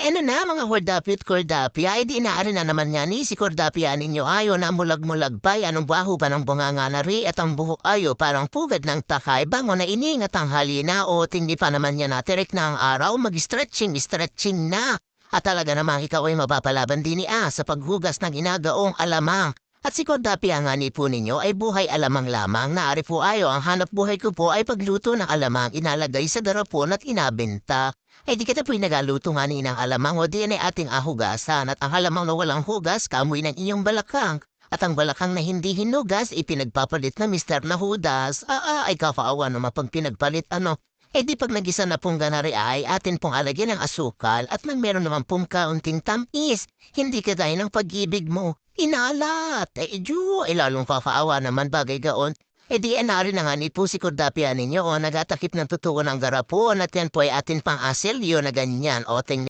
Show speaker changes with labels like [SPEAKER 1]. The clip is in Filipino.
[SPEAKER 1] Ay ano na mga Kordapi at Kordapi, ay di inaari na naman yan ni si Kordapi ninyo ayo na mulag-mulag pa, anong baho pa ng bunganga na ri at ang buhok ayo parang pugad ng takay, bango na iningat ang halina o hindi pa naman yan natirik na ang araw, mag-stretching na. At talaga namang ikaw ay mapapalaban din sa paghugas ng inagaong alamang. At si Kordapi ang ani po ninyo ay buhay alamang lamang, naari po ayo ang hanap buhay ko po ay pagluto ng alamang inalagay sa darapon at inabenta. Eh di kita po'y nagaluto nga ni ng alamang o di ay ating ahugasan at ang alamang na walang hugas kamoy ng inyong balakang. At ang balakang na hindi hinugas ipinagpapalit na mister na hudas. Ay kafaawa naman pag pinagpalit ano. Eh di pag nagisa na pong ganari ay atin pong alagyan ng asukal at nang meron naman pong kaunting tamis. Hindi ka dahil ng pag-ibig mo. Inalat! Lalong kakaawa naman bagay gaon. Eh di enari na nga ni po si Kordapi ninyo o nagatakip ng totoo ng garapon at yan po ay atin pang asilyo na ganyan o tingnan.